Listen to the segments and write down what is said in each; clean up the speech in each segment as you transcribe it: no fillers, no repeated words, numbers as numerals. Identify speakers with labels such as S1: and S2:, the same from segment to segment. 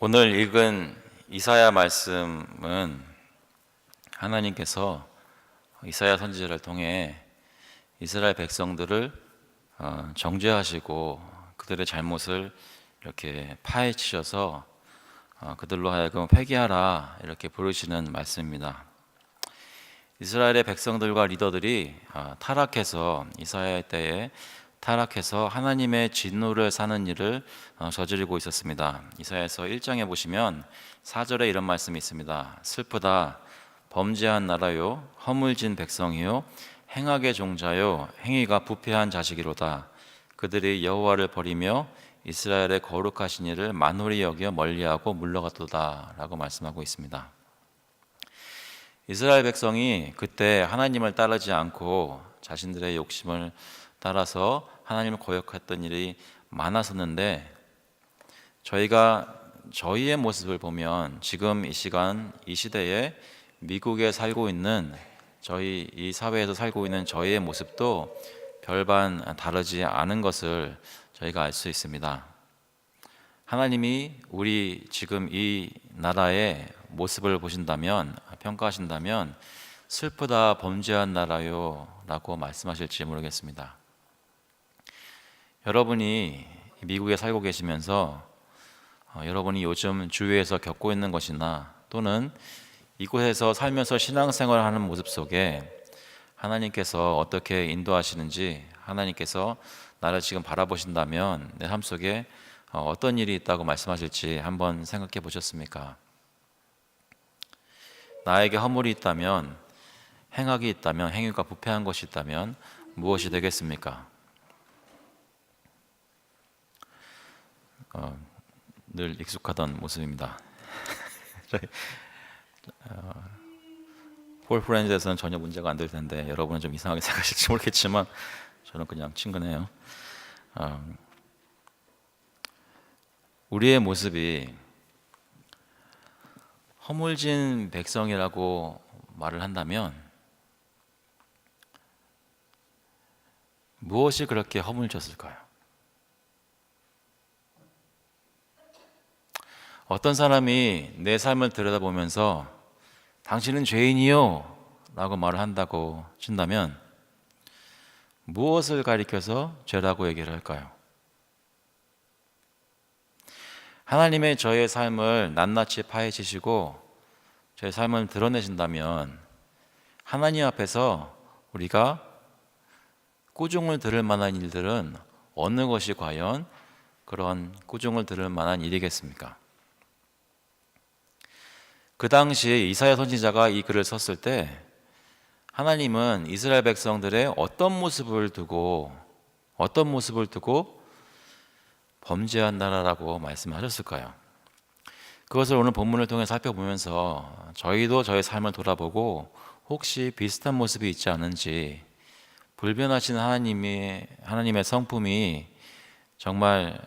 S1: 오늘 읽은 이사야 말씀은 하나님께서 이사야 선지자를 통해 이스라엘 백성들을 정죄하시고 그들의 잘못을 이렇게 파헤치셔서 그들로 하여금 회개하라 이렇게 부르시는 말씀입니다. 이스라엘의 백성들과 리더들이 타락해서 이사야 때에 타락해서 하나님의 진노를 사는 일을 저지르고 있었습니다. 이사야서 1장에 보시면 4절에 이런 말씀이 있습니다. 슬프다 범죄한 나라요 허물진 백성이요 행악의 종자요 행위가 부패한 자식이로다. 그들이 여호와를 버리며 이스라엘의 거룩하신 이를 만홀히 여겨 멀리하고 물러갔도다 라고 말씀하고 있습니다. 이스라엘 백성이 그때 하나님을 따르지 않고 자신들의 욕심을 따라서 하나님을 거역했던 일이 많았었는데, 저희가 저희의 모습을 보면 지금 이 시간 이 시대에 미국에 살고 있는 저희 이 사회에서 살고 있는 저희의 모습도 별반 다르지 않은 것을 저희가 알 수 있습니다. 하나님이 우리 지금 이 나라의 모습을 보신다면, 평가하신다면 슬프다 범죄한 나라요 라고 말씀하실지 모르겠습니다. 여러분이 미국에 살고 계시면서 여러분이 요즘 주위에서 겪고 있는 것이나 또는 이곳에서 살면서 신앙생활을 하는 모습 속에 하나님께서 어떻게 인도하시는지, 하나님께서 나를 지금 바라보신다면 내 삶 속에 어떤 일이 있다고 말씀하실지 한번 생각해 보셨습니까? 나에게 허물이 있다면, 행악이 있다면, 행위가 부패한 것이 있다면 무엇이 되겠습니까? 늘 익숙하던 모습입니다. 폴 프렌즈에서는 전혀 문제가 안 될 텐데 여러분은 좀 이상하게 생각하실지 모르겠지만 저는 그냥 친근해요. 우리의 모습이 허물진 백성이라고 말을 한다면 무엇이 그렇게 허물졌을까요? 어떤 사람이 내 삶을 들여다보면서 당신은 죄인이요 라고 말을 한다고 친다면 무엇을 가리켜서 죄라고 얘기를 할까요? 하나님의 저의 삶을 낱낱이 파헤치시고 저의 삶을 드러내신다면 하나님 앞에서 우리가 꾸중을 들을 만한 일들은 어느 것이 과연 그런 꾸중을 들을 만한 일이겠습니까? 그 당시에 이사야 선지자가 이 글을 썼을 때 하나님은 이스라엘 백성들의 어떤 모습을 두고 범죄한 나라라고 말씀하셨을까요? 그것을 오늘 본문을 통해 살펴보면서 저희도 저의 삶을 돌아보고 혹시 비슷한 모습이 있지 않은지, 불변하신 하나님의 성품이 정말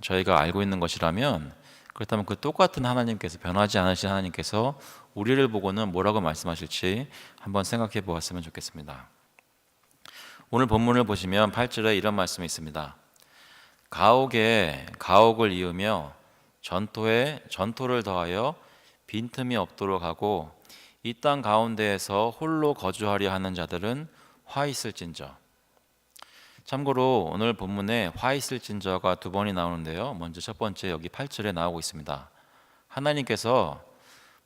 S1: 저희가 알고 있는 것이라면, 그렇다면 그 똑같은 하나님께서, 변하지 않으신 하나님께서 우리를 보고는 뭐라고 말씀하실지 한번 생각해 보았으면 좋겠습니다. 오늘 본문을 보시면 8절에 이런 말씀이 있습니다. 가옥에 가옥을 이으며 전토에 전토를 더하여 빈틈이 없도록 하고 이 땅 가운데에서 홀로 거주하려 하는 자들은 화 있을진저. 참고로 오늘 본문에 화 있을진저가 두 번이 나오는데요. 먼저 첫 번째 여기 8절에 나오고 있습니다. 하나님께서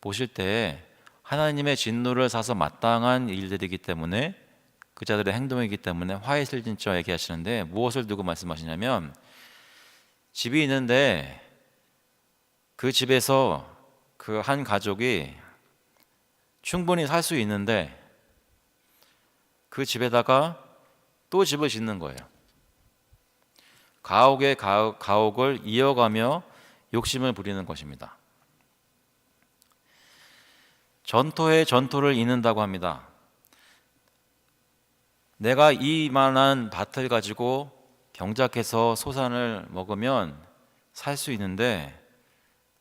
S1: 보실 때 하나님의 진노를 사서 마땅한 일들이기 때문에, 그 자들의 행동이기 때문에 화 있을진저 얘기하시는데, 무엇을 두고 말씀하시냐면 집이 있는데 그 집에서 그 한 가족이 충분히 살 수 있는데 그 집에다가 또 집을 짓는 거예요. 가옥에 가옥을 이어가며 욕심을 부리는 것입니다. 전토에 전토를 잇는다고 합니다. 내가 이만한 밭을 가지고 경작해서 소산을 먹으면 살 수 있는데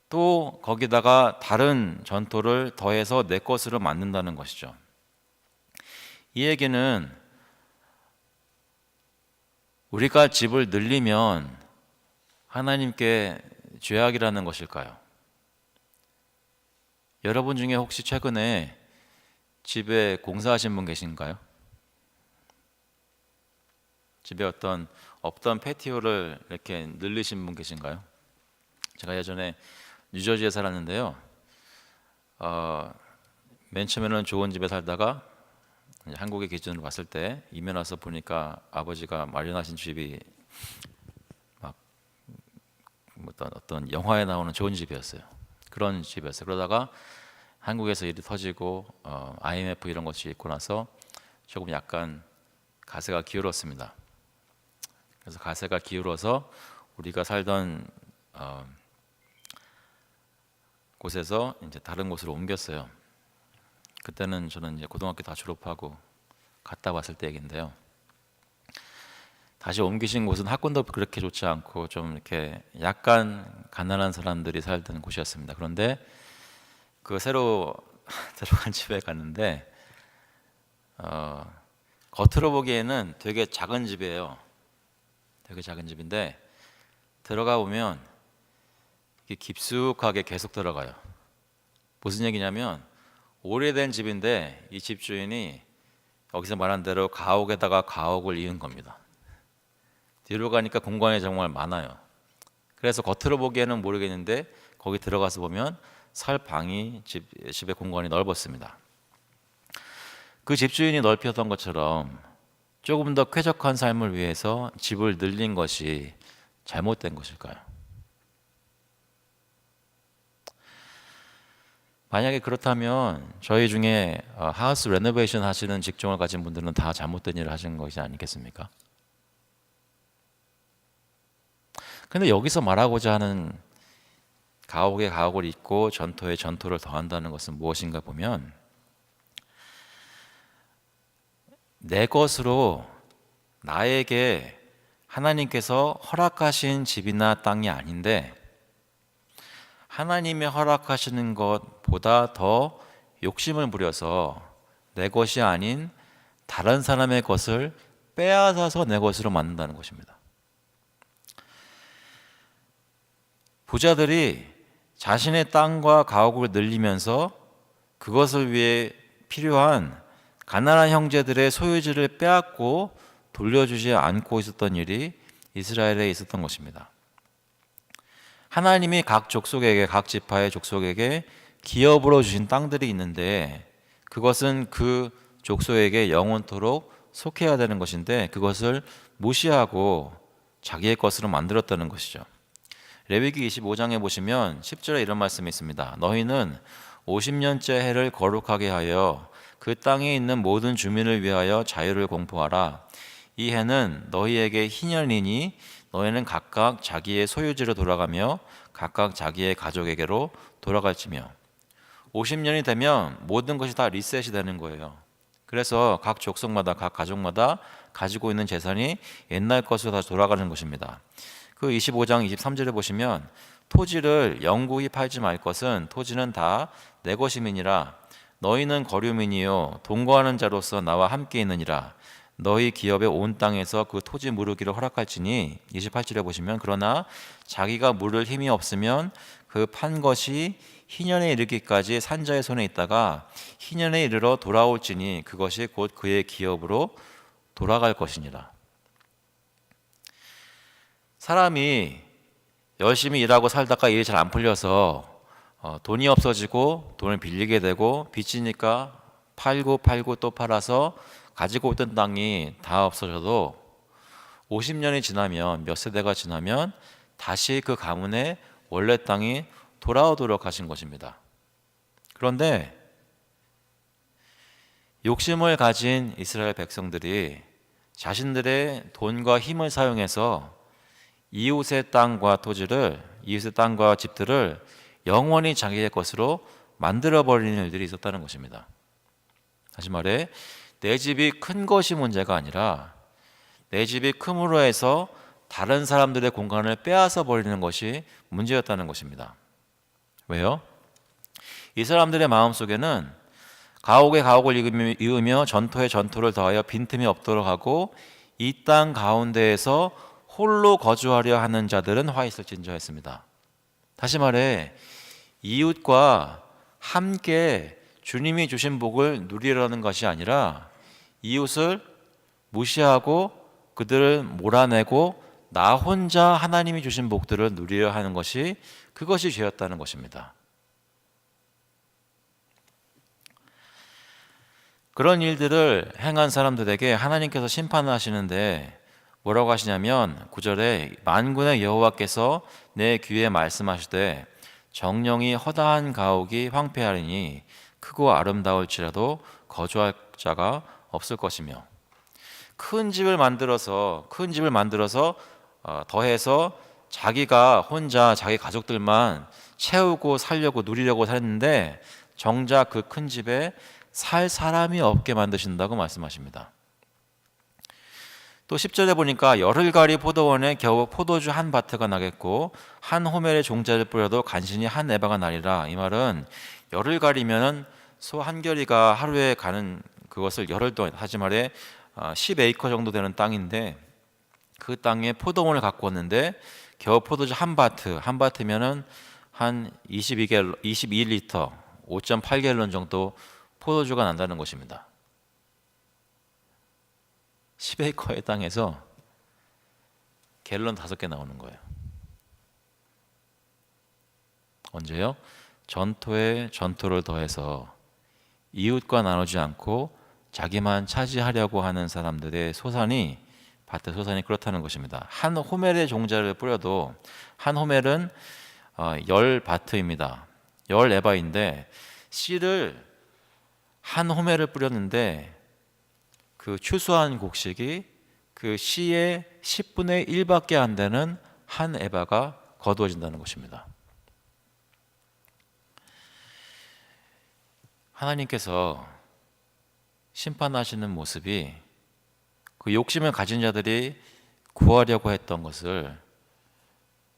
S1: 또 거기다가 다른 전토를 더해서 내 것으로 만든다는 것이죠. 이 얘기는 우리가 집을 늘리면 하나님께 죄악이라는 것일까요? 여러분 중에 혹시 최근에 집에 공사하신 분 계신가요? 집에 어떤 없던 패티오를 이렇게 늘리신 분 계신가요? 제가 예전에 뉴저지에 살았는데요. 맨 처음에는 좋은 집에 살다가 이제 한국의 기준으로 봤을 때 이민 와서 보니까 아버지가 마련하신 집이 막 어떤 영화에 나오는 좋은 집이었어요. 그런 집이었어요. 그러다가 한국에서 일이 터지고 IMF 이런 것이 있고 나서 조금 약간 가세가 기울었습니다. 그래서 가세가 기울어서 우리가 살던 곳에서 이제 다른 곳으로 옮겼어요. 그때는 저는 이제 고등학교 다 졸업하고 갔다 왔을 때 얘긴데요. 다시 옮기신 곳은 학군도 그렇게 좋지 않고 좀 이렇게 약간 가난한 사람들이 살던 곳이었습니다. 그런데 그 새로 들어간 집에 갔는데 겉으로 보기에는 되게 작은 집이에요. 되게 작은 집인데 들어가 보면 이게 깊숙하게 계속 들어가요. 무슨 얘기냐면 오래된 집인데 이 집주인이 여기서 말한 대로 가옥에다가 가옥을 이은 겁니다. 뒤로 가니까 공간이 정말 많아요. 그래서 겉으로 보기에는 모르겠는데 거기 들어가서 보면 살 방이 집의 공간이 넓었습니다. 그 집주인이 넓혔던 것처럼 조금 더 쾌적한 삶을 위해서 집을 늘린 것이 잘못된 것일까요? 만약에 그렇다면 저희 중에 하우스 레노베이션 하시는 직종을 가진 분들은 다 잘못된 일을 하신 것이 아니겠습니까? 근데 여기서 말하고자 하는 가옥에 가옥을 잇고 전토에 전토를 더한다는 것은 무엇인가 보면 내 것으로 나에게 하나님께서 허락하신 집이나 땅이 아닌데 하나님의 허락하시는 것보다 더 욕심을 부려서 내 것이 아닌 다른 사람의 것을 빼앗아서 내 것으로 만든다는 것입니다. 부자들이 자신의 땅과 가옥을 늘리면서 그것을 위해 필요한 가난한 형제들의 소유지를 빼앗고 돌려주지 않고 있었던 일이 이스라엘에 있었던 것입니다. 하나님이 각 족속에게, 각 지파의 족속에게 기업으로 주신 땅들이 있는데 그것은 그 족속에게 영원토록 속해야 되는 것인데 그것을 무시하고 자기의 것으로 만들었다는 것이죠. 레위기 25장에 보시면 10절에 이런 말씀이 있습니다. 너희는 50년째 해를 거룩하게 하여 그 땅에 있는 모든 주민을 위하여 자유를 공포하라. 이 해는 너희에게 희년이니 너희는 각각 자기의 소유지로 돌아가며 각각 자기의 가족에게로 돌아갈지며 50년이 되면 모든 것이 다 리셋이 되는 거예요. 그래서 각 족속마다 각 가족마다 가지고 있는 재산이 옛날 것으로 다시 돌아가는 것입니다. 그 25장 23절에 보시면 토지를 영구히 팔지 말 것은 토지는 다 내 것임이니라. 너희는 거류민이요 동거하는 자로서 나와 함께 있느니라. 너희 기업의 온 땅에서 그 토지 무르기를 허락할지니 28절에 보시면 그러나 자기가 물을 힘이 없으면 그 판 것이 희년에 이르기까지 산자의 손에 있다가 희년에 이르러 돌아올지니 그것이 곧 그의 기업으로 돌아갈 것이니라. 사람이 열심히 일하고 살다가 일이 잘 안 풀려서 돈이 없어지고 돈을 빌리게 되고 빚지니까 팔고 또 팔아서 가지고 있던 땅이 다 없어져도 50년이 지나면 몇 세대가 지나면 다시 그 가문의 원래 땅이 돌아오도록 하신 것입니다. 그런데 욕심을 가진 이스라엘 백성들이 자신들의 돈과 힘을 사용해서 이웃의 땅과 토지를, 이웃의 땅과 집들을 영원히 자기의 것으로 만들어버리는 일들이 있었다는 것입니다. 다시 말해 내 집이 큰 것이 문제가 아니라 내 집이 큼으로 해서 다른 사람들의 공간을 빼앗아 버리는 것이 문제였다는 것입니다. 왜요? 이 사람들의 마음속에는 가옥에 가옥을 이으며 전토에 전토를 더하여 빈틈이 없도록 하고 이 땅 가운데에서 홀로 거주하려 하는 자들은 화 있을진저 했습니다. 다시 말해 이웃과 함께 주님이 주신 복을 누리려는 것이 아니라 이웃을 무시하고 그들을 몰아내고 나 혼자 하나님이 주신 복들을 누리려 하는 것이, 그것이 죄였다는 것입니다. 그런 일들을 행한 사람들에게 하나님께서 심판을 하시는데 뭐라고 하시냐면 9절에 만군의 여호와께서 내 귀에 말씀하시되 정령이 허다한 가옥이 황폐하리니 크고 아름다울지라도 거주할 자가 없을 것이며, 큰 집을 만들어서 더해서 자기가 혼자 자기 가족들만 채우고 살려고 누리려고 살았는데 정작 그 큰 집에 살 사람이 없게 만드신다고 말씀하십니다. 또 10절에 보니까 열흘가리 포도원에 겨우 포도주 한 바트가 나겠고 한 호멜의 종자를 뿌려도 간신히 한 에바가 나리라. 이 말은 열흘가리면은 소 한 겨리가 하루에 가는 그것을 열흘 동안, 하지 말에 10에이커 정도 되는 땅인데 그 땅에 포도원을 갖고 왔는데 겨우 포도주 한 바트면은 한 22리터 5.8갤런 정도 포도주가 난다는 것입니다. 10에이커의 땅에서 갤런 5개 나오는 거예요. 언제요? 전토에 전토를 더해서 이웃과 나누지 않고 자기만 차지하려고 하는 사람들의 소산이, 밭의 소산이 그렇다는 것입니다. 한 호멜의 종자를 뿌려도, 한 호멜은 10바트입니다. 10에바인데 씨를 한 호멜을 뿌렸는데 그 추수한 곡식이 그 씨의 10분의 1밖에 안 되는 한 에바가 거두어진다는 것입니다. 하나님께서 심판하시는 모습이 그 욕심을 가진 자들이 구하려고 했던 것을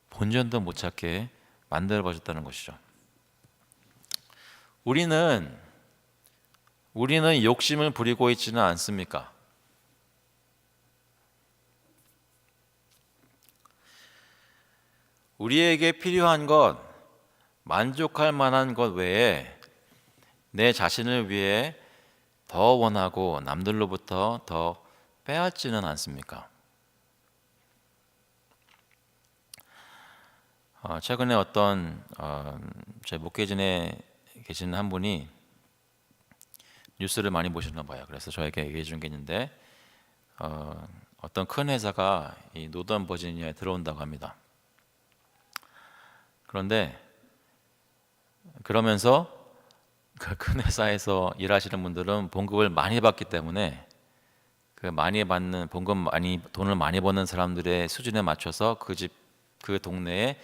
S1: 본전도 못 찾게 만들어 버렸다는 것이죠. 우리는 욕심을 부리고 있지는 않습니까? 우리에게 필요한 것, 만족할 만한 것 외에 내 자신을 위해 더 원하고 남들로부터 더 빼앗지는 않습니까? 최근에 어떤 제 목회진에 계시는 한 분이 뉴스를 많이 보시나 봐요. 그래서 저에게 얘기해 준 게 있는데 어떤 큰 회사가 이 노던 버지니아에 들어온다고 합니다. 그러면서 그 큰 회사에서 일하시는 분들은 봉급을 많이 받기 때문에 그 많이 받는 돈을 많이 버는 사람들의 수준에 맞춰서 그 동네에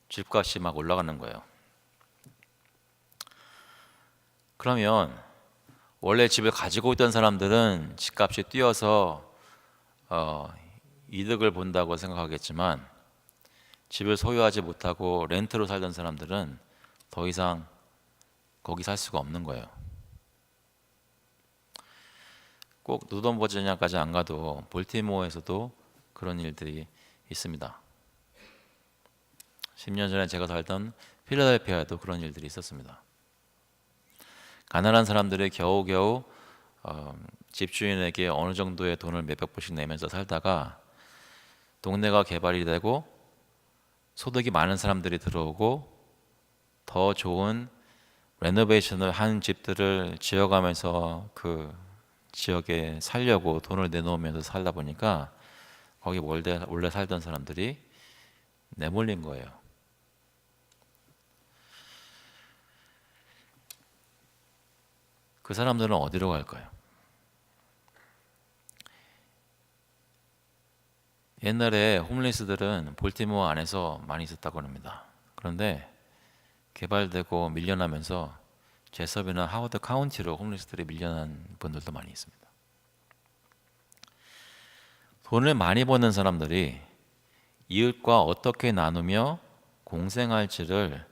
S1: 집값이 막 올라가는 거예요. 그러면 원래 집을 가지고 있던 사람들은 집값이 뛰어서 이득을 본다고 생각하겠지만 집을 소유하지 못하고 렌트로 살던 사람들은 더 이상 거기 살 수가 없는 거예요. 꼭 노던 버지니아까지 안 가도 볼티모어에서도 그런 일들이 있습니다. 10년 전에 제가 살던 필라델피아에도 그런 일들이 있었습니다. 가난한 사람들이 겨우겨우 집주인에게 어느 정도의 돈을 몇백 불씩 내면서 살다가 동네가 개발이 되고 소득이 많은 사람들이 들어오고 더 좋은 레노베이션을 한 집들을 지어가면서 그 지역에 살려고 돈을 내놓으면서 살다 보니까 거기 원래 살던 사람들이 내몰린 거예요. 그 사람들은 어디로 갈까요? 옛날에 홈리스들은 볼티모어 안에서 많이 있었다고 합니다. 그런데 개발되고 밀려나면서 제섭이나 하워드 카운티로 홈리스들이 밀려난 분들도 많이 있습니다. 돈을 많이 버는 사람들이 이웃과 어떻게 나누며 공생할지를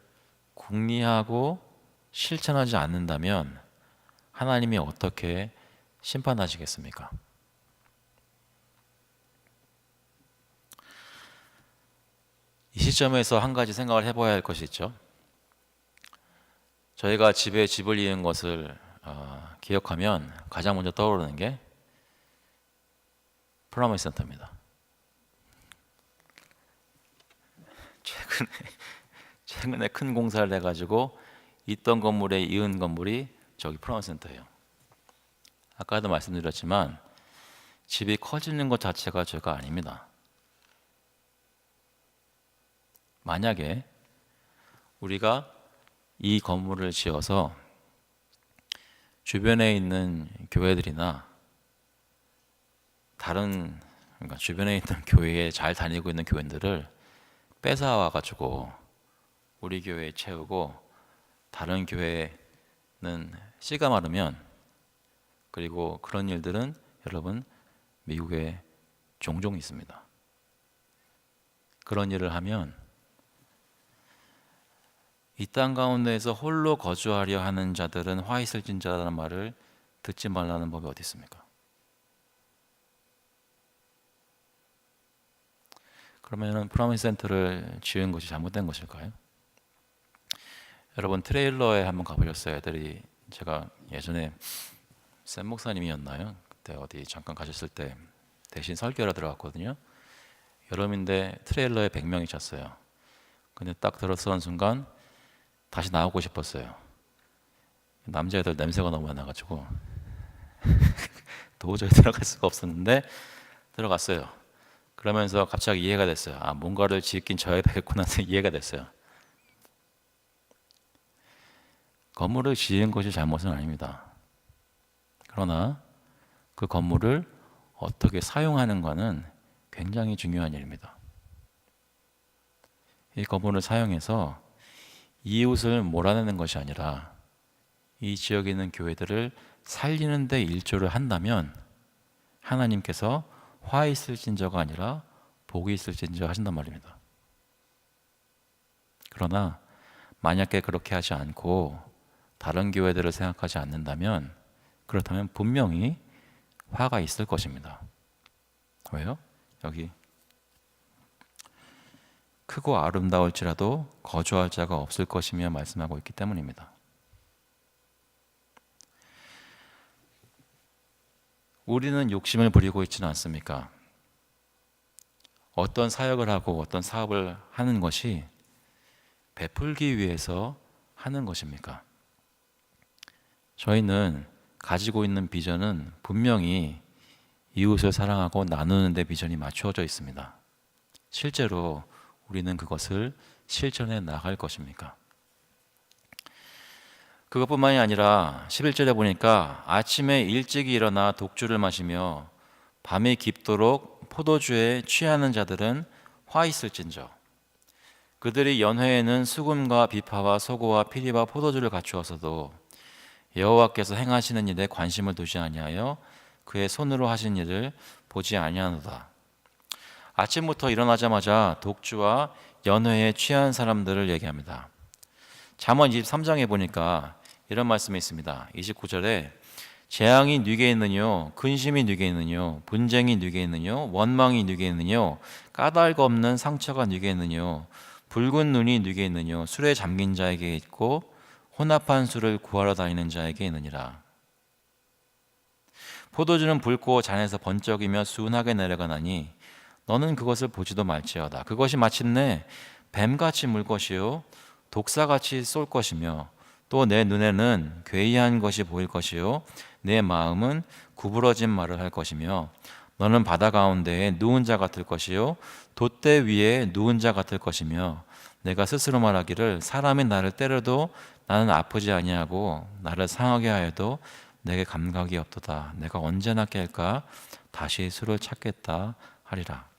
S1: 궁리하고 실천하지 않는다면 하나님이 어떻게 심판하시겠습니까? 이 시점에서 한 가지 생각을 해봐야 할 것이 있죠. 저희가 집에 집을 이은 것을 기억하면 가장 먼저 떠오르는 게 프라모스 센터입니다. 최근에 큰 공사를 해가지고 있던 건물에 이은 건물이 저기 프라모스 센터예요. 아까도 말씀드렸지만 집이 커지는 것 자체가 죄가 아닙니다. 만약에 우리가 이 건물을 지어서 주변에 있는 교회들이나 다른, 그러니까 주변에 있는 교회에 잘 다니고 있는 교인들을 뺏어와 가지고 우리 교회에 채우고 다른 교회는 씨가 마르면, 그리고 그런 일들은 여러분 미국에 종종 있습니다. 그런 일을 하면 이 땅 가운데에서 홀로 거주하려 하는 자들은 화 있을진 자라는 말을 듣지 말라는 법이 어디 있습니까? 그러면 프라모스 센터를 지은 것이 잘못된 것일까요? 여러분 트레일러에 한번 가보셨어요? 애들이, 제가 예전에 샘 목사님이었나요? 그때 어디 잠깐 가셨을 때 대신 설교하러 들어갔거든요. 여름인데 트레일러에 100명이 찼어요. 근데 딱 들어서는 순간 다시 나오고 싶었어요. 남자애들 냄새가 너무 많아가지고 도저히 들어갈 수가 없었는데 들어갔어요. 그러면서 갑자기 이해가 됐어요. 아, 뭔가를 짓긴 져야 되겠구나 이해가 됐어요. 건물을 지은 것이 잘못은 아닙니다. 그러나 그 건물을 어떻게 사용하는가는 굉장히 중요한 일입니다. 이 건물을 사용해서 이웃을 몰아내는 것이 아니라 이 지역에 있는 교회들을 살리는 데 일조를 한다면 하나님께서 화 있을진저가 아니라 복이 있을진저 하신단 말입니다. 그러나 만약에 그렇게 하지 않고 다른 교회들을 생각하지 않는다면, 그렇다면 분명히 화가 있을 것입니다. 왜요? 여기 크고 아름다울지라도 거주할 자가 없을 것이며 말씀하고 있기 때문입니다. 우리는 욕심을 부리고 있지는 않습니까? 어떤 사역을 하고 어떤 사업을 하는 것이 베풀기 위해서 하는 것입니까? 저희는 가지고 있는 비전은 분명히 이웃을 사랑하고 나누는 데 비전이 맞추어져 있습니다. 실제로 우리는 그것을 실천해 나갈 것입니까? 그것뿐만이 아니라 11절에 보니까 아침에 일찍이 일어나 독주를 마시며 밤이 깊도록 포도주에 취하는 자들은 화 있을진저. 그들이 연회에는 수금과 비파와 소고와 피리와 포도주를 갖추어서도 여호와께서 행하시는 일에 관심을 두지 아니하여 그의 손으로 하신 일을 보지 아니하노다. 아침부터 일어나자마자 독주와 연회에 취한 사람들을 얘기합니다. 잠언 23장에 보니까 이런 말씀이 있습니다. 29절에 재앙이 네게 있느뇨, 근심이 네게 있느뇨, 분쟁이 네게 있느뇨, 원망이 네게 있느뇨, 까닭 없는 상처가 네게 있느뇨, 붉은 눈이 네게 있느뇨, 술에 잠긴 자에게 있고 혼합한 술을 구하러 다니는 자에게 있느니라. 포도주는 붉고 잔에서 번쩍이며 순하게 내려가나니 너는 그것을 보지도 말지어다. 그것이 마침내 뱀같이 물 것이요 독사같이 쏠 것이며 또 내 눈에는 괴이한 것이 보일 것이요 내 마음은 구부러진 말을 할 것이며 너는 바다 가운데에 누운 자 같을 것이요 돛대 위에 누운 자 같을 것이며 내가 스스로 말하기를 사람이 나를 때려도 나는 아프지 아니하고 나를 상하게 하여도 내게 감각이 없도다. 내가 언제나 깰까 다시 술을 찾겠다 하리라.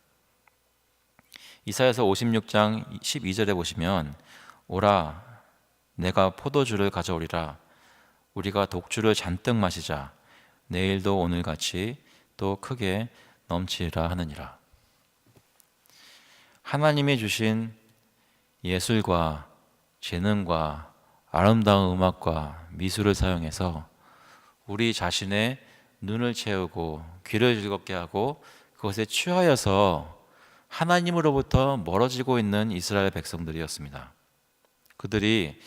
S1: 이사야서 56장 12절에 보시면 오라 내가 포도주를 가져오리라. 우리가 독주를 잔뜩 마시자. 내일도 오늘같이 또 크게 넘치리라 하느니라. 하나님이 주신 예술과 재능과 아름다운 음악과 미술을 사용해서 우리 자신의 눈을 채우고 귀를 즐겁게 하고 그것에 취하여서 하나님으로부터 멀어지고 있는 이스라엘 백성들이었습니다. 그들이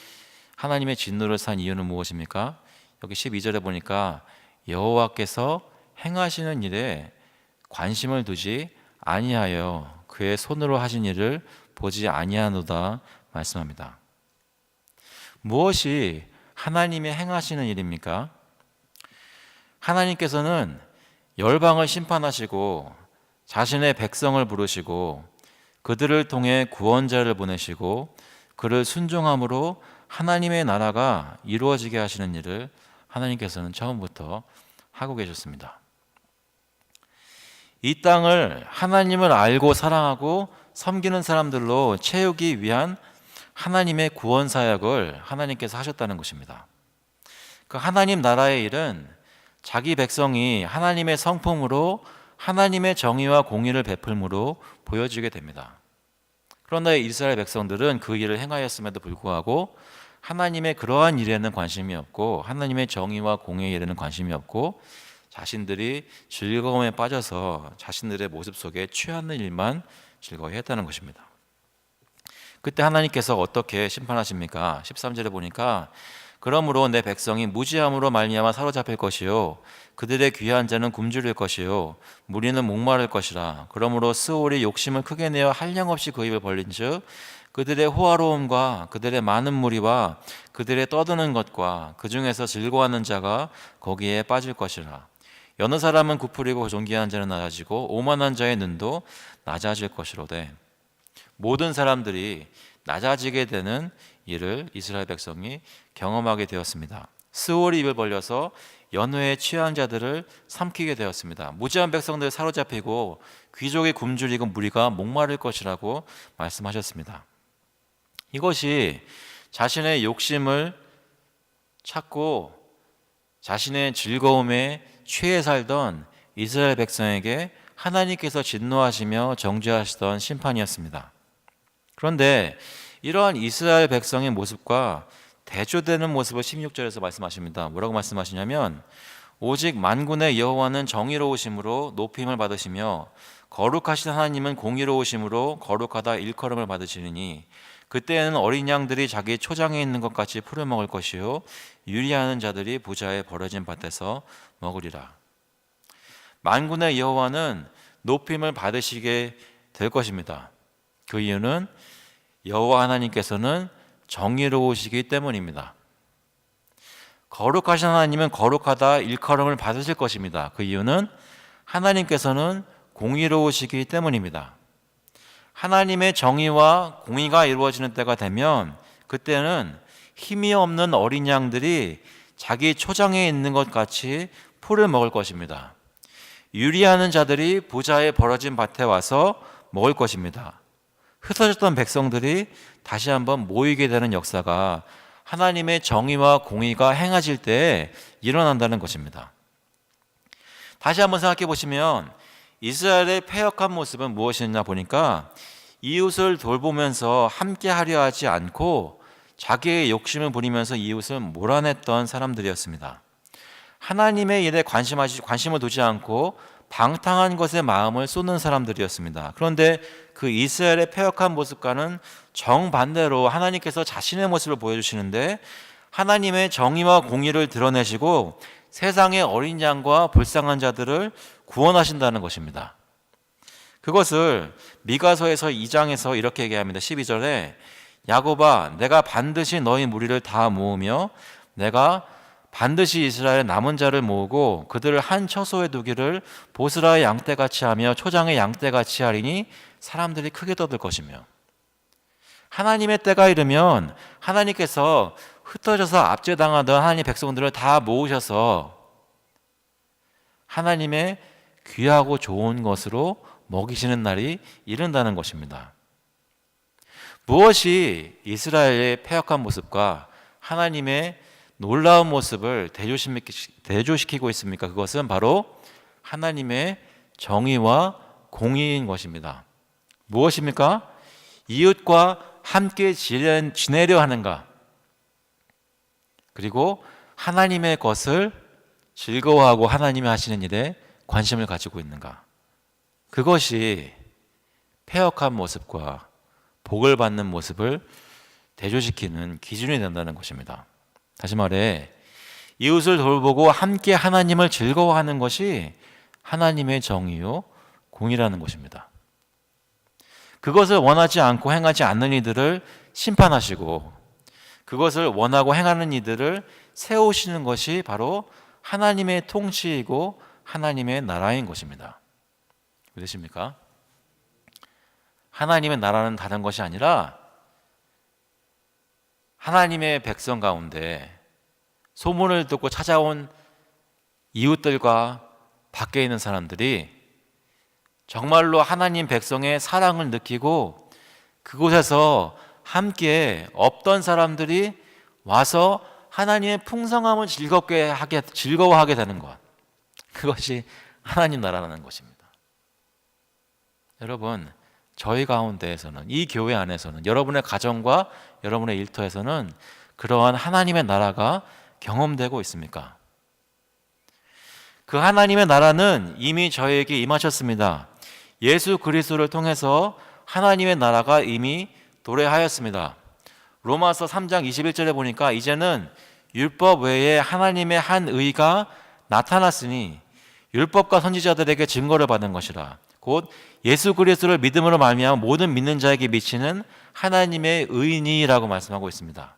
S1: 하나님의 진노를 산 이유는 무엇입니까? 여기 12절에 보니까 여호와께서 행하시는 일에 관심을 두지 아니하여 그의 손으로 하신 일을 보지 아니하노다 말씀합니다. 무엇이 하나님의 행하시는 일입니까? 하나님께서는 열방을 심판하시고 자신의 백성을 부르시고 그들을 통해 구원자를 보내시고 그를 순종함으로 하나님의 나라가 이루어지게 하시는 일을 하나님께서는 처음부터 하고 계셨습니다. 이 땅을 하나님을 알고 사랑하고 섬기는 사람들로 채우기 위한 하나님의 구원 사역을 하나님께서 하셨다는 것입니다. 그 하나님 나라의 일은 자기 백성이 하나님의 성품으로 하나님의 정의와 공의를 베풀므로 보여지게 됩니다. 그러나 이스라엘 백성들은 그 일을 행하였음에도 불구하고 하나님의 그러한 일에는 관심이 없고 하나님의 정의와 공의의 일에는 관심이 없고 자신들이 즐거움에 빠져서 자신들의 모습 속에 취하는 일만 즐거워했다는 것입니다. 그때 하나님께서 어떻게 심판하십니까? 13절에 보니까 그러므로 내 백성이 무지함으로 말미암아 사로잡힐 것이요 그들의 귀한 자는 굶주릴 것이요 무리는 목마를 것이라. 그러므로 스올이 욕심을 크게 내어 한량없이 그 입을 벌린즉 그들의 호화로움과 그들의 많은 무리와 그들의 떠드는 것과 그 중에서 즐거워하는 자가 거기에 빠질 것이라. 여느 사람은 구풀이고 존귀한 자는 낮아지고 오만한 자의 눈도 낮아질 것이로되. 모든 사람들이 낮아지게 되는 일을 이스라엘 백성이 경험하게 되었습니다. 스올이 입을 벌려서 연회의 취한 자들을 삼키게 되었습니다. 무지한 백성들 사로잡히고 귀족이 굶주리고 무리가 목마를 것이라고 말씀하셨습니다. 이것이 자신의 욕심을 찾고 자신의 즐거움에 취해 살던 이스라엘 백성에게 하나님께서 진노하시며 정죄하시던 심판이었습니다. 그런데 이러한 이스라엘 백성의 모습과 대조되는 모습을 16절에서 말씀하십니다. 뭐라고 말씀하시냐면 오직 만군의 여호와는 정의로우심으로 높임을 받으시며 거룩하신 하나님은 공의로우심으로 거룩하다 일컬음을 받으시느니 그때에는 어린 양들이 자기 초장에 있는 것 같이 풀을 먹을 것이요 유리하는 자들이 부자의 벌어진 밭에서 먹으리라. 만군의 여호와는 높임을 받으시게 될 것입니다. 그 이유는 여호와 하나님께서는 정의로우시기 때문입니다. 거룩하신 하나님은 거룩하다 일컬음을 받으실 것입니다. 그 이유는 하나님께서는 공의로우시기 때문입니다. 하나님의 정의와 공의가 이루어지는 때가 되면 그때는 힘이 없는 어린 양들이 자기 초장에 있는 것 같이 풀을 먹을 것입니다. 유리하는 자들이 부자의 벌어진 밭에 와서 먹을 것입니다. 흩어졌던 백성들이 다시 한번 모이게 되는 역사가 하나님의 정의와 공의가 행해질 때 일어난다는 것입니다. 다시 한번 생각해 보시면 이스라엘의 패역한 모습은 무엇이었냐 보니까 이웃을 돌보면서 함께 하려 하지 않고 자기의 욕심을 부리면서 이웃을 몰아냈던 사람들이었습니다. 하나님의 일에 관심을 두지 않고 방탕한 것에 마음을 쏟는 사람들이었습니다. 그런데 그 이스라엘의 패역한 모습과는 정반대로 하나님께서 자신의 모습을 보여주시는데 하나님의 정의와 공의를 드러내시고 세상의 어린 양과 불쌍한 자들을 구원하신다는 것입니다. 그것을 미가서에서 2장에서 이렇게 얘기합니다. 12절에 야곱아 내가 반드시 너희 무리를 다 모으며 내가 반드시 이스라엘 남은 자를 모으고 그들을 한 처소에 두기를 보스라의 양떼같이 하며 초장의 양떼같이 하리니 사람들이 크게 떠들 것이며. 하나님의 때가 이르면 하나님께서 흩어져서 압제당하던 하나님 백성들을 다 모으셔서 하나님의 귀하고 좋은 것으로 먹이시는 날이 이른다는 것입니다. 무엇이 이스라엘의 패역한 모습과 하나님의 놀라운 모습을 대조시키고 있습니까? 그것은 바로 하나님의 정의와 공의인 것입니다. 무엇입니까? 이웃과 함께 지내려 하는가? 그리고 하나님의 것을 즐거워하고 하나님이 하시는 일에 관심을 가지고 있는가? 그것이 패역한 모습과 복을 받는 모습을 대조시키는 기준이 된다는 것입니다. 다시 말해 이웃을 돌보고 함께 하나님을 즐거워하는 것이 하나님의 정의요 공의라는 것입니다. 그것을 원하지 않고 행하지 않는 이들을 심판하시고 그것을 원하고 행하는 이들을 세우시는 것이 바로 하나님의 통치이고 하나님의 나라인 것입니다. 믿으십니까? 하나님의 나라는 다른 것이 아니라 하나님의 백성 가운데 소문을 듣고 찾아온 이웃들과 밖에 있는 사람들이 정말로 하나님 백성의 사랑을 느끼고 그곳에서 함께 없던 사람들이 와서 하나님의 풍성함을 즐거워하게 되는 것, 그것이 하나님 나라라는 것입니다. 여러분, 저희 가운데에서는, 이 교회 안에서는, 여러분의 가정과 여러분의 일터에서는 그러한 하나님의 나라가 경험되고 있습니까? 그 하나님의 나라는 이미 저희에게 임하셨습니다. 예수 그리스도를 통해서 하나님의 나라가 이미 도래하였습니다. 로마서 3장 21절에 보니까 이제는 율법 외에 하나님의 한 의가 나타났으니 율법과 선지자들에게 증거를 받은 것이라. 곧 예수 그리스도를 믿음으로 말미암아 모든 믿는 자에게 미치는 하나님의 의니라고 말씀하고 있습니다.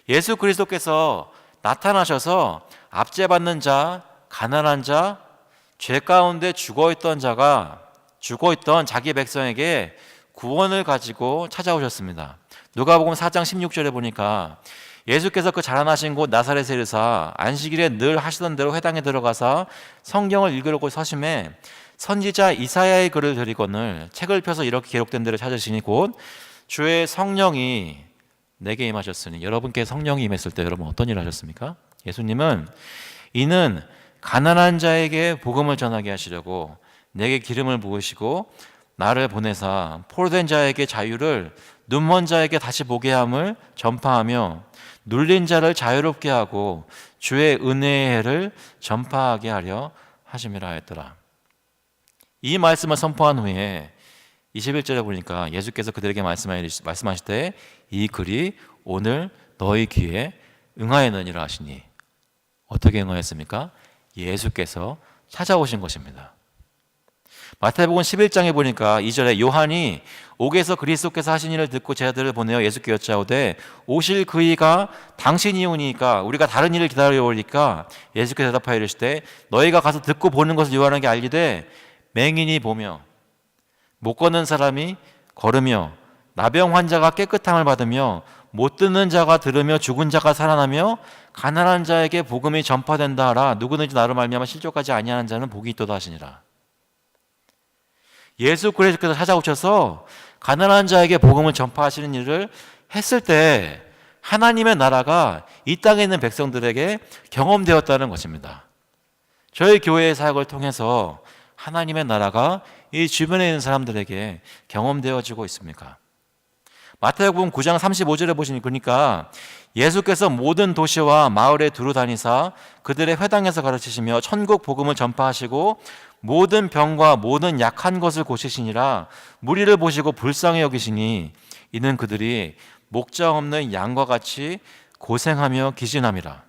S1: 예수 그리스도께서 나타나셔서 압제받는 자, 가난한 자, 죄 가운데 죽어있던 자기 백성에게 구원을 가지고 찾아오셨습니다. 누가복음 4장 16절에 보니까 예수께서 그 자라나신 곳 나사렛에 이르사 안식일에 늘 하시던 대로 회당에 들어가사 성경을 읽으려고 서심해 선지자 이사야의 글을 들이거늘 책을 펴서 이렇게 기록된 대로 찾으시니 곧 주의 성령이 내게 임하셨으니. 여러분께 성령이 임했을 때 여러분 어떤 일을 하셨습니까? 예수님은 이는 가난한 자에게 복음을 전하게 하시려고 내게 기름을 부으시고 나를 보내사 포로된 자에게 자유를, 눈먼 자에게 다시 보게 함을 전파하며 눌린 자를 자유롭게 하고 주의 은혜의 해를 전파하게 하려 하심이라 했더라. 이 말씀을 선포한 후에 21절에 보니까 예수께서 그들에게 말씀하실 때 이 글이 오늘 너희 귀에 응하였느니라 하시니. 어떻게 응하였습니까? 예수께서 찾아오신 것입니다. 마태복음 11장에 보니까 2절에 요한이 옥에서 그리스도께서 하신 일을 듣고 제자들을 보내어 예수께 여짜오되 오실 그이가 당신이오니까 우리가 다른 일을 기다려오니까 예수께서 대답하여 이르시되 너희가 가서 듣고 보는 것을 요한에게 알리되 맹인이 보며 못 걷는 사람이 걸으며 나병 환자가 깨끗함을 받으며 못 듣는 자가 들으며 죽은 자가 살아나며 가난한 자에게 복음이 전파된다 하라. 누구든지 나로 말미암아 실족하지 아니하는 자는 복이 있도다 하시니라. 예수 그리스도께서 찾아오셔서 가난한 자에게 복음을 전파하시는 일을 했을 때 하나님의 나라가 이 땅에 있는 백성들에게 경험되었다는 것입니다. 저희 교회의 사역을 통해서 하나님의 나라가 이 주변에 있는 사람들에게 경험되어지고 있습니까? 마태복음 9장 35절에 보시니까 예수께서 모든 도시와 마을에 두루 다니사 그들의 회당에서 가르치시며 천국 복음을 전파하시고 모든 병과 모든 약한 것을 고치시니라. 무리를 보시고 불쌍히 여기시니 이는 그들이 목자 없는 양과 같이 고생하며 기진함이라.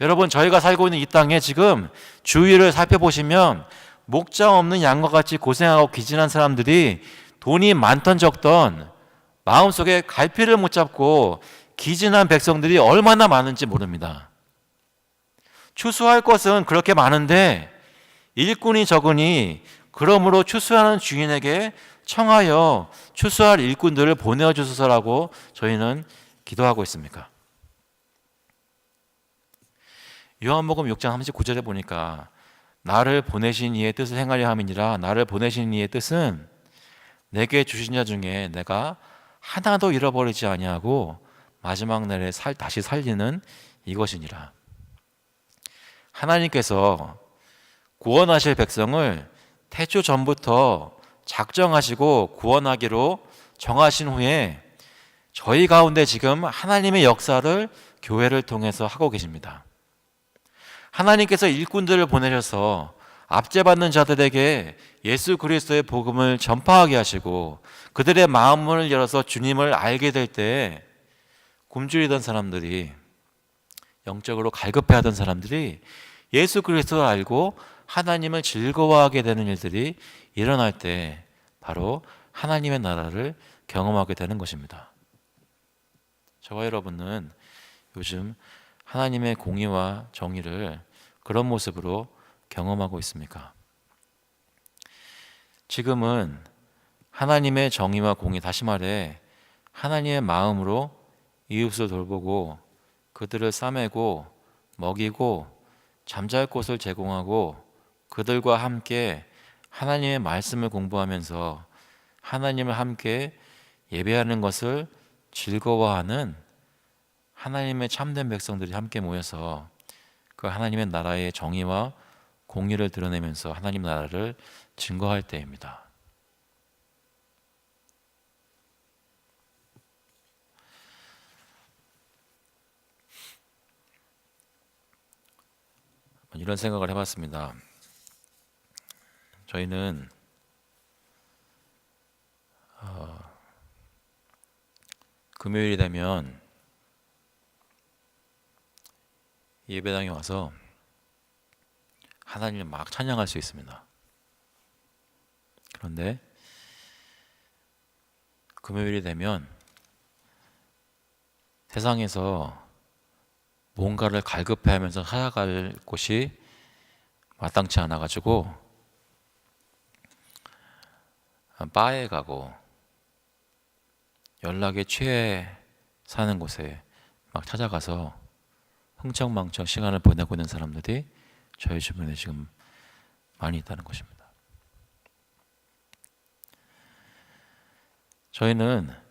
S1: 여러분, 저희가 살고 있는 이 땅에 지금 주위를 살펴보시면 목자 없는 양과 같이 고생하고 기진한 사람들이 돈이 많던 적던 마음속에 갈피를 못 잡고 기진한 백성들이 얼마나 많은지 모릅니다. 추수할 것은 그렇게 많은데 일꾼이 적으니 그러므로 추수하는 주인에게 청하여 추수할 일꾼들을 보내주소서라고 저희는 기도하고 있습니까? 요한복음 6장 39절에 보니까 나를 보내신 이의 뜻을 행하려 함이니라. 나를 보내신 이의 뜻은 내게 주신 자 중에 내가 하나도 잃어버리지 아니하고 마지막 날에 다시 살리는 이것이니라. 하나님께서 구원하실 백성을 태초 전부터 작정하시고 구원하기로 정하신 후에 저희 가운데 지금 하나님의 역사를 교회를 통해서 하고 계십니다. 하나님께서 일꾼들을 보내셔서 압제받는 자들에게 예수 그리스도의 복음을 전파하게 하시고 그들의 마음을 열어서 주님을 알게 될 때 굶주리던 사람들이, 영적으로 갈급해하던 사람들이 예수 그리스도를 알고 하나님을 즐거워하게 되는 일들이 일어날 때 바로 하나님의 나라를 경험하게 되는 것입니다. 저와 여러분은 요즘 하나님의 공의와 정의를 그런 모습으로 경험하고 있습니까? 지금은 하나님의 정의와 공의, 다시 말해 하나님의 마음으로 이웃을 돌보고 그들을 싸매고 먹이고 잠잘 곳을 제공하고 그들과 함께 하나님의 말씀을 공부하면서 하나님을 함께 예배하는 것을 즐거워하는 하나님의 참된 백성들이 함께 모여서 그 하나님의 나라의 정의와 공의를 드러내면서 하나님 나라를 증거할 때입니다. 이런 생각을 해봤습니다. 저희는 금요일이 되면 예배당에 와서 하나님을 막 찬양할 수 있습니다. 그런데 금요일이 되면 세상에서 뭔가를 갈급해하면서 살아갈 곳이 마땅치 않아 가지고 바에 가고 연락에 취해 사는 곳에 막 찾아가서 흥청망청 시간을 보내고 있는 사람들이 저희 주변에 지금 많이 있다는 것입니다. 저희는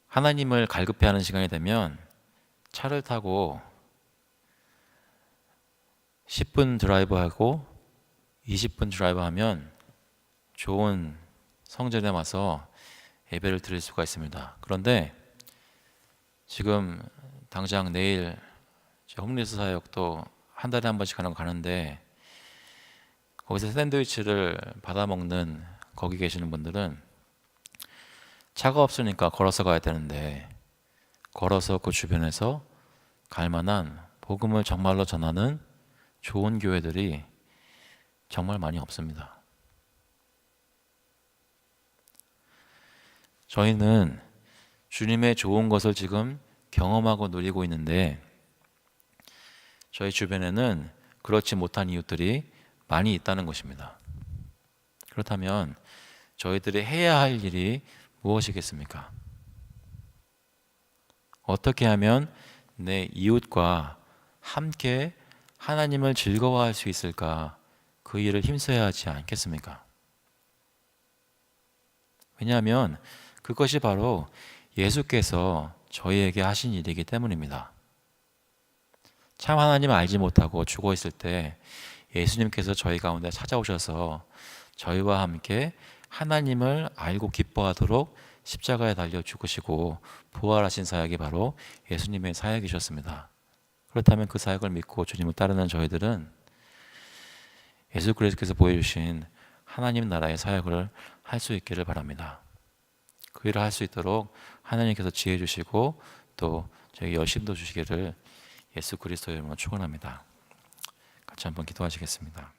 S1: 하나님을 갈급해하는 시간이 되면 차를 타고 10분 드라이브하고 20분 드라이브하면 좋은 성전에 와서 예배를 드릴 수가 있습니다. 그런데 지금 당장 내일 홈리스 사역도 한 달에 한 번씩 가는데 거기서 샌드위치를 받아 먹는 거기 계시는 분들은 차가 없으니까 걸어서 가야 되는데 걸어서 그 주변에서 갈 만한 복음을 정말로 전하는 좋은 교회들이 정말 많이 없습니다. 저희는 주님의 좋은 것을 지금 경험하고 누리고 있는데 저희 주변에는 그렇지 못한 이웃들이 많이 있다는 것입니다. 그렇다면 저희들이 해야 할 일이 무엇이겠습니까? 어떻게 하면 내 이웃과 함께 하나님을 즐거워할 수 있을까? 그 일을 힘써야 하지 않겠습니까? 왜냐하면 그것이 바로 예수께서 저희에게 하신 일이기 때문입니다. 참 하나님을 알지 못하고 죽어 있을 때 예수님께서 저희 가운데 찾아오셔서 저희와 함께 하나님을 알고 기뻐하도록 십자가에 달려 죽으시고 부활하신 사역이 바로 예수님의 사역이셨습니다. 그렇다면 그 사역을 믿고 주님을 따르는 저희들은 예수 그리스도께서 보여주신 하나님 나라의 사역을 할 수 있기를 바랍니다. 그 일을 할 수 있도록 하나님께서 지혜 주시고 또 저에게 열심도 주시기를 예수 그리스도의 이름으로 축원합니다. 같이 한번 기도하시겠습니다.